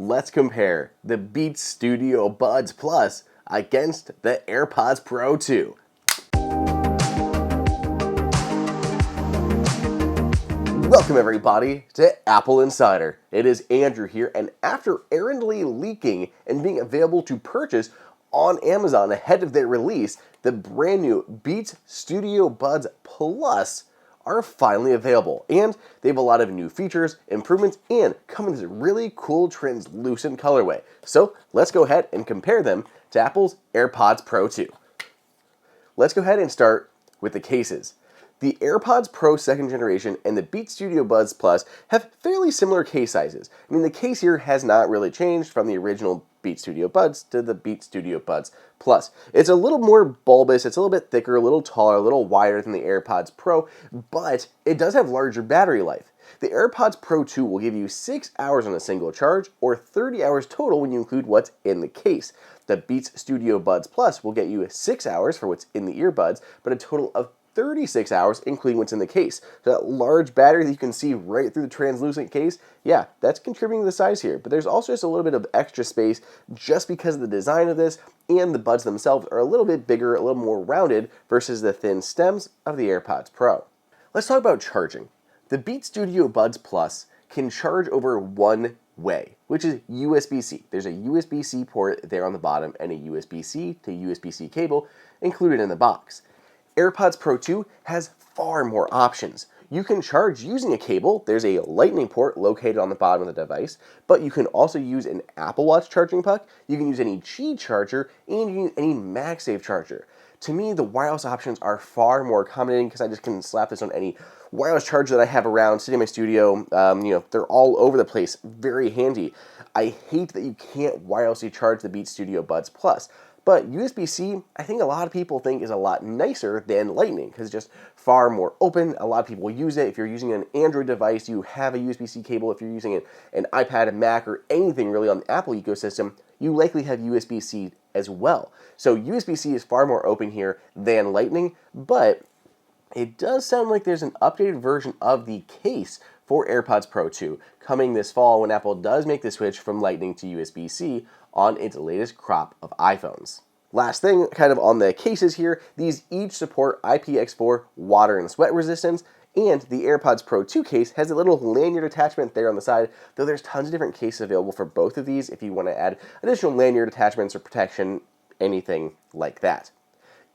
let's compare the Beats Studio Buds Plus against the AirPods Pro 2. Welcome everybody to Apple Insider. It is Andrew here, and after errantly leaking and being available to purchase on Amazon ahead of their release, the brand new Beats Studio Buds Plus are finally available, and they have a lot of new features, improvements, and come in this really cool translucent colorway. So let's go ahead and compare them to Apple's AirPods Pro 2. Let's go ahead and start with the cases. The AirPods Pro 2nd generation and the Beats Studio Buds Plus have fairly similar case sizes. I mean, the case here has not really changed from the original Beats Studio Buds to the Beats Studio Buds Plus. It's a little more bulbous, it's a little bit thicker, a little taller, a little wider than the AirPods Pro, but it does have larger battery life. The AirPods Pro 2 will give you 6 hours on a single charge, or 30 hours total when you include what's in the case. The Beats Studio Buds Plus will get you 6 hours for what's in the earbuds, but a total of 36 hours, including what's in the case. So that large battery that you can see right through the translucent case, yeah, that's contributing to the size here. But there's also just a little bit of extra space just because of the design of this, and the buds themselves are a little bit bigger, a little more rounded versus the thin stems of the AirPods Pro. Let's talk about charging. The Beats Studio Buds Plus can charge over one way, which is USB-C. There's a USB-C port there on the bottom and a USB-C to USB-C cable included in the box. AirPods Pro 2 has far more options. You can charge using a cable. There's a lightning port located on the bottom of the device, but you can also use an Apple Watch charging puck, you can use any Qi charger, and you can use any MagSafe charger. To me, the wireless options are far more accommodating because I just can slap this on any wireless charger that I have around, sitting in my studio. They're all over the place, very handy. I hate that you can't wirelessly charge the Beats Studio Buds Plus. But USB-C, I think a lot of people think is a lot nicer than Lightning because it's just far more open. A lot of people use it. If you're using an Android device, you have a USB-C cable. If you're using an iPad, a Mac, or anything really on the Apple ecosystem, you likely have USB-C as well. So USB-C is far more open here than Lightning, but it does sound like there's an updated version of the case for AirPods Pro 2 coming this fall when Apple does make the switch from Lightning to USB-C on its latest crop of iPhones. Last thing, kind of on the cases here, these each support IPX4 water and sweat resistance, and the AirPods Pro 2 case has a little lanyard attachment there on the side, though there's tons of different cases available for both of these if you want to add additional lanyard attachments or protection, anything like that.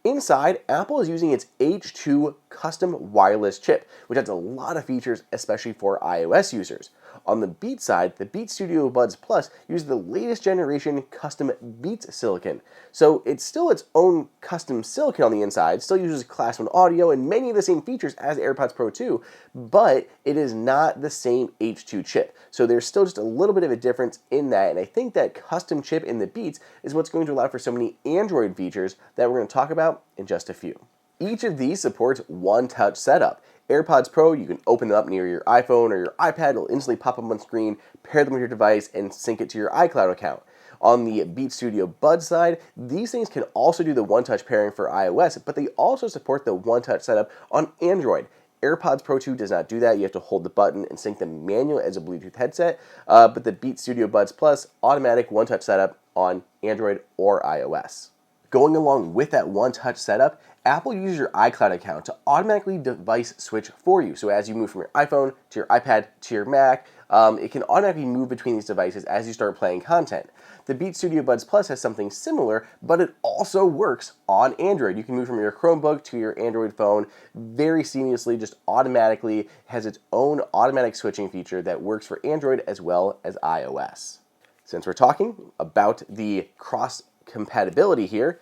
Inside, Apple is using its H2 custom wireless chip, which has a lot of features, especially for iOS users. On the Beats side, the Beats Studio Buds Plus uses the latest generation custom Beats silicon. So it's still its own custom silicon on the inside, still uses Class 1 audio and many of the same features as the AirPods Pro 2, but it is not the same H2 chip. So there's still just a little bit of a difference in that, and I think that custom chip in the Beats is what's going to allow for so many Android features that we're going to talk about in just a few. Each of these supports one-touch setup. AirPods Pro, you can open them up near your iPhone or your iPad, it'll instantly pop up on screen, pair them with your device, and sync it to your iCloud account. On the Beats Studio Buds side, these things can also do the one-touch pairing for iOS, but they also support the one-touch setup on Android. AirPods Pro 2 does not do that. You have to hold the button and sync them manually as a Bluetooth headset, but the Beats Studio Buds Plus, automatic one-touch setup on Android or iOS. Going along with that one-touch setup, Apple uses your iCloud account to automatically device switch for you. So as you move from your iPhone to your iPad to your Mac, it can automatically move between these devices as you start playing content. The Beats Studio Buds Plus has something similar, but it also works on Android. You can move from your Chromebook to your Android phone very seamlessly, just automatically. Has its own automatic switching feature that works for Android as well as iOS. Since we're talking about the cross compatibility here,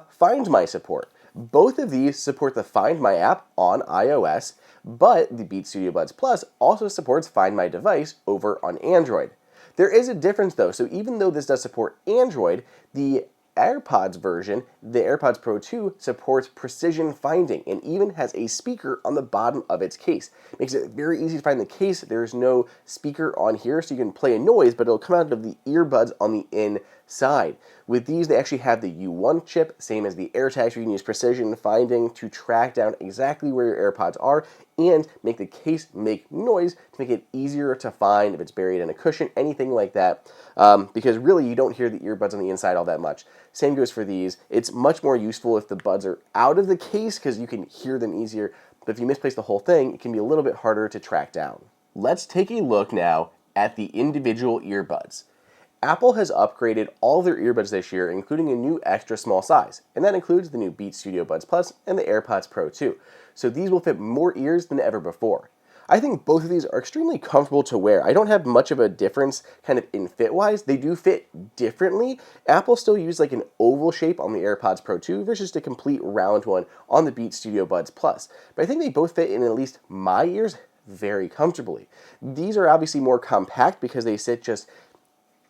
Find My support. Both of these support the Find My app on iOS, but the Beats Studio Buds Plus also supports Find My device over on Android. There is a difference though, so even though this does support Android, the AirPods version, the AirPods Pro 2, supports precision finding and even has a speaker on the bottom of its case. Makes it very easy to find the case. There's no speaker on here, so you can play a noise, but it'll come out of the earbuds on the inside. With these, they actually have the U1 chip, same as the AirTags, where you can use precision finding to track down exactly where your AirPods are, and make the case make noise to make it easier to find if it's buried in a cushion, anything like that, because really you don't hear the earbuds on the inside all that much. Same goes for these. It's much more useful if the buds are out of the case because you can hear them easier, but if you misplace the whole thing, it can be a little bit harder to track down. Let's take a look now at the individual earbuds. Apple has upgraded all of their earbuds this year, including a new extra small size, and that includes the new Beats Studio Buds Plus and the AirPods Pro 2. So these will fit more ears than ever before. I think both of these are extremely comfortable to wear. I don't have much of a difference kind of in fit-wise. They do fit differently. Apple still used like an oval shape on the AirPods Pro 2 versus the complete round one on the Beats Studio Buds Plus. But I think they both fit in at least my ears very comfortably. These are obviously more compact because they sit just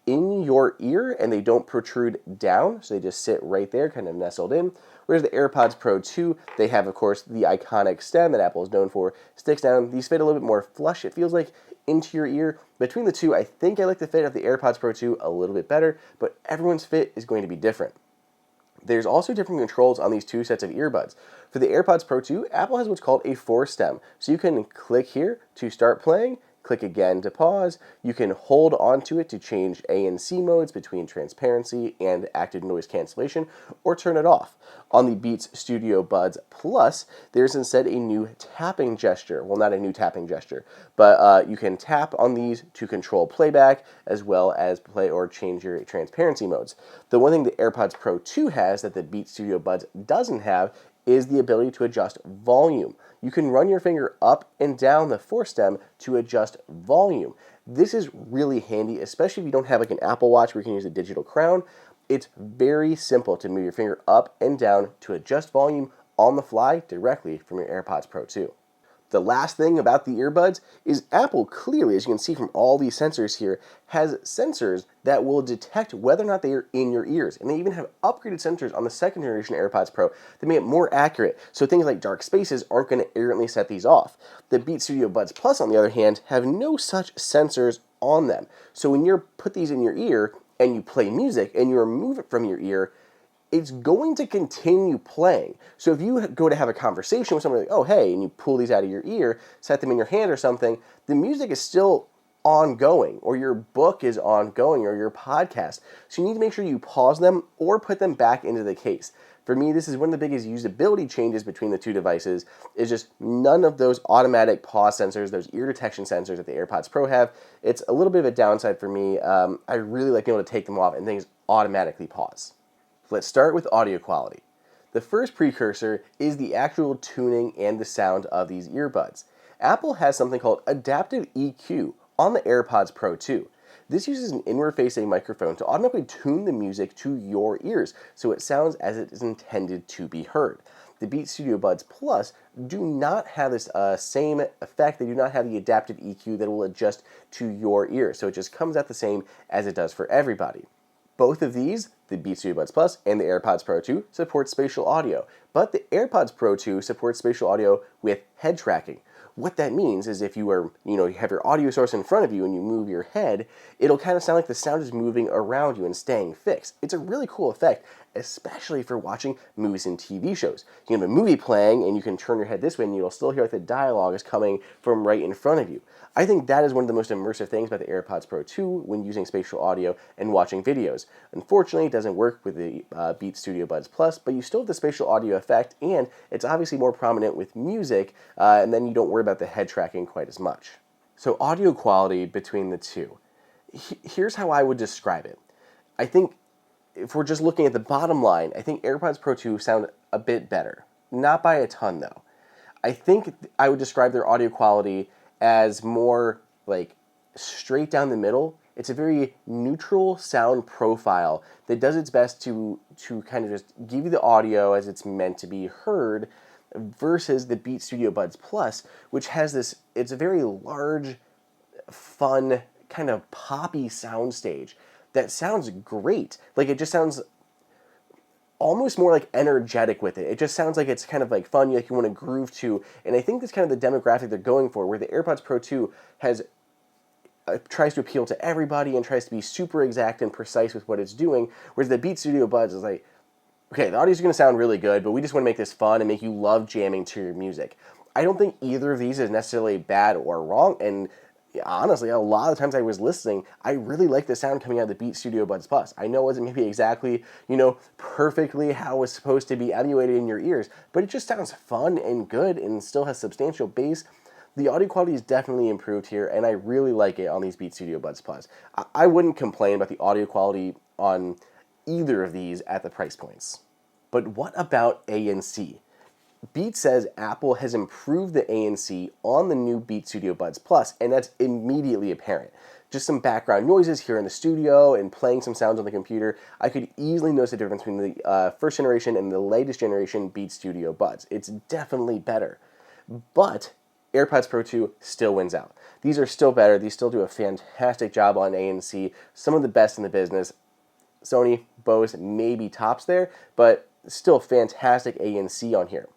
in your ear and they don't protrude down, so they just sit right there, kind of nestled in. Whereas the AirPods Pro 2, they have, of course, the iconic stem that Apple is known for, sticks down. These fit a little bit more flush, it feels like, into your ear. Between the two, I think I like the fit of the AirPods Pro 2 a little bit better, but everyone's fit is going to be different. There's also different controls on these two sets of earbuds. For the AirPods Pro 2, Apple has what's called a 4-stem. So you can click here to start playing, click again to pause. You can hold onto it to change A and C modes between transparency and active noise cancellation, or turn it off. On the Beats Studio Buds Plus, there's instead a new tapping gesture. Well, not a new tapping gesture, but you can tap on these to control playback as well as play or change your transparency modes. The one thing the AirPods Pro 2 has that the Beats Studio Buds doesn't have is the ability to adjust volume. You can run your finger up and down the 4-stem to adjust volume. This is really handy, especially if you don't have like an Apple Watch where you can use a digital crown. It's very simple to move your finger up and down to adjust volume on the fly directly from your AirPods Pro 2. The last thing about the earbuds is Apple clearly, as you can see from all these sensors here, has sensors that will detect whether or not they are in your ears. And they even have upgraded sensors on the second generation AirPods Pro that make it more accurate, so things like dark spaces aren't going to errantly set these off. The Beats Studio Buds Plus, on the other hand, have no such sensors on them. So when you put these in your ear and you play music and you remove it from your ear, it's going to continue playing. So if you go to have a conversation with somebody like, oh, hey, and you pull these out of your ear, set them in your hand or something, the music is still ongoing, or your book is ongoing, or your podcast. So you need to make sure you pause them or put them back into the case. For me, this is one of the biggest usability changes between the two devices, is just none of those automatic pause sensors, those ear detection sensors that the AirPods Pro have. It's a little bit of a downside for me. I really like being able to take them off and things automatically pause. Let's start with audio quality. The first precursor is the actual tuning and the sound of these earbuds. Apple has something called adaptive EQ on the AirPods Pro 2. This uses an inward-facing microphone to automatically tune the music to your ears so it sounds as it is intended to be heard. The Beats Studio Buds Plus do not have this same effect. They do not have the adaptive EQ that will adjust to your ears, so it just comes out the same as it does for everybody. Both of these, the Beats Studio Buds Plus and the AirPods Pro 2, support spatial audio, but the AirPods Pro 2 supports spatial audio with head tracking. What that means is if you are, you have your audio source in front of you and you move your head, it'll kind of sound like the sound is moving around you and staying fixed. It's a really cool effect, especially for watching movies and TV shows. You can have a movie playing and you can turn your head this way and you'll still hear like the dialogue is coming from right in front of you. I think that is one of the most immersive things about the AirPods Pro 2 when using spatial audio and watching videos. Unfortunately, it doesn't work with the Beats Studio Buds Plus, but you still have the spatial audio effect, and it's obviously more prominent with music, and then you don't worry about the head tracking quite as much. So audio quality between the two. Here's how I would describe it. I think if we're just looking at the bottom line, I think AirPods Pro 2 sound a bit better. Not by a ton, though. I think I would describe their audio quality as more like straight down the middle. It's a very neutral sound profile that does its best to kind of just give you the audio as it's meant to be heard, versus the Beats Studio Buds Plus, which has this, it's a very large, fun, kind of poppy soundstage that sounds great. Like, it just sounds almost more like energetic with it. It just sounds like it's kind of like fun, like you want to groove to. And I think that's kind of the demographic they're going for, where the AirPods Pro 2 has tries to appeal to everybody and tries to be super exact and precise with what it's doing, whereas the Beats Studio Buds is like, okay, the audio's going to sound really good, but we just want to make this fun and make you love jamming to your music. I don't think either of these is necessarily bad or wrong, and honestly, a lot of times I was listening, I really like the sound coming out of the Beats Studio Buds Plus. I know it wasn't maybe exactly, perfectly how it was supposed to be emulated in your ears, but it just sounds fun and good and still has substantial bass. The audio quality is definitely improved here, and I really like it on these Beats Studio Buds Plus. I wouldn't complain about the audio quality on either of these at the price points. But what about ANC? Beats says Apple has improved the ANC on the new Beats Studio Buds Plus, and that's immediately apparent. Just some background noises here in the studio and playing some sounds on the computer, I could easily notice the difference between the first generation and the latest generation Beats Studio Buds. It's definitely better. But AirPods Pro 2 still wins out. These are still better. These still do a fantastic job on ANC, some of the best in the business. Sony, Bose, maybe tops there, but still fantastic ANC on here.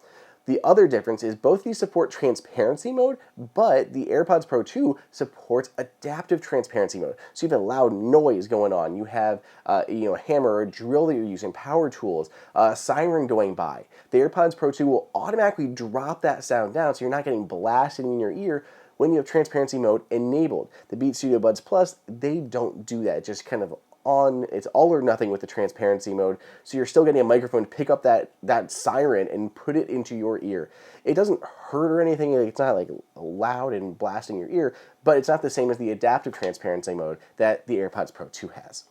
The other difference is both these support transparency mode, but the AirPods Pro 2 supports adaptive transparency mode. So you have a loud noise going on. You have a hammer or a drill that you're using, power tools, a siren going by. The AirPods Pro 2 will automatically drop that sound down so you're not getting blasted in your ear when you have transparency mode enabled. The Beats Studio Buds Plus, they don't do that. It just kind of it's all or nothing with the transparency mode, so you're still getting a microphone to pick up that siren and put it into your ear. It doesn't hurt or anything, it's not like loud and blasting your ear, but it's not the same as the adaptive transparency mode that the AirPods Pro 2 has.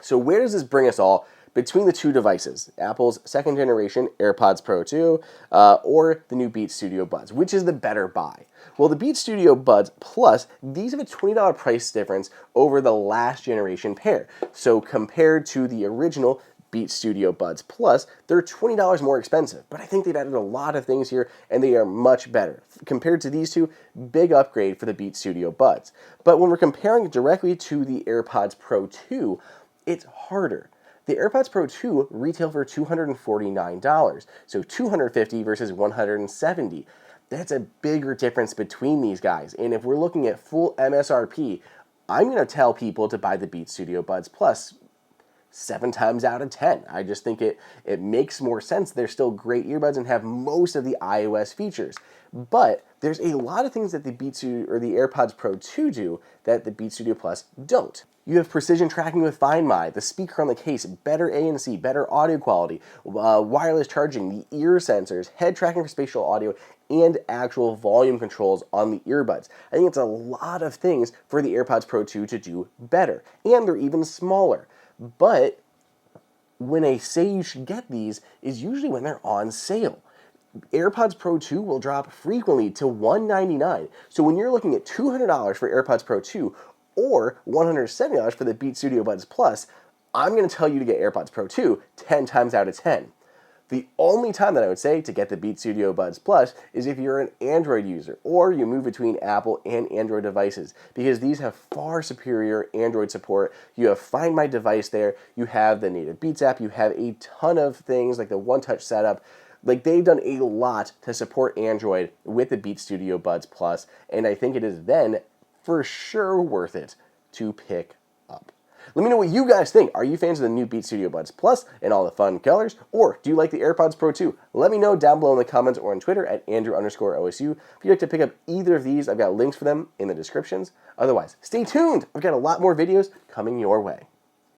So where does this bring us all between the two devices, Apple's second generation AirPods Pro 2 or the new Beats Studio Buds? Which is the better buy? Well, the Beats Studio Buds Plus, these have a $20 price difference over the last generation pair. So compared to the original Beats Studio Buds Plus, they're $20 more expensive, but I think they've added a lot of things here and they are much better. Compared to these two, big upgrade for the Beats Studio Buds. But when we're comparing it directly to the AirPods Pro 2, it's harder. The AirPods Pro 2 retail for $249, so $250 versus $170. That's a bigger difference between these guys. And if we're looking at full MSRP, I'm going to tell people to buy the Beats Studio Buds Plus 7 times out of 10. I just think it makes more sense. They're still great earbuds and have most of the iOS features. But there's a lot of things that the Beats or the AirPods Pro 2 do that the Beats Studio Plus don't. You have precision tracking with Find My, the speaker on the case, better ANC, better audio quality, wireless charging, the ear sensors, head tracking for spatial audio, and actual volume controls on the earbuds. I think it's a lot of things for the AirPods Pro 2 to do better, and they're even smaller. But when I say you should get these is usually when they're on sale. AirPods Pro 2 will drop frequently to $199. So when you're looking at $200 for AirPods Pro 2 or $170 for the Beats Studio Buds Plus, I'm going to tell you to get AirPods Pro 2 10 times out of 10. The only time that I would say to get the Beats Studio Buds Plus is if you're an Android user or you move between Apple and Android devices, because these have far superior Android support. You have Find My device there, you have the native Beats app, you have a ton of things like the one-touch setup. Like, they've done a lot to support Android with the Beats Studio Buds Plus, and I think it is then for sure worth it to pick up. Let me know what you guys think. Are you fans of the new Beats Studio Buds Plus and all the fun colors? Or do you like the AirPods Pro 2? Let me know down below in the comments or on Twitter at Andrew_OSU. If you'd like to pick up either of these, I've got links for them in the descriptions. Otherwise, stay tuned. I've got a lot more videos coming your way.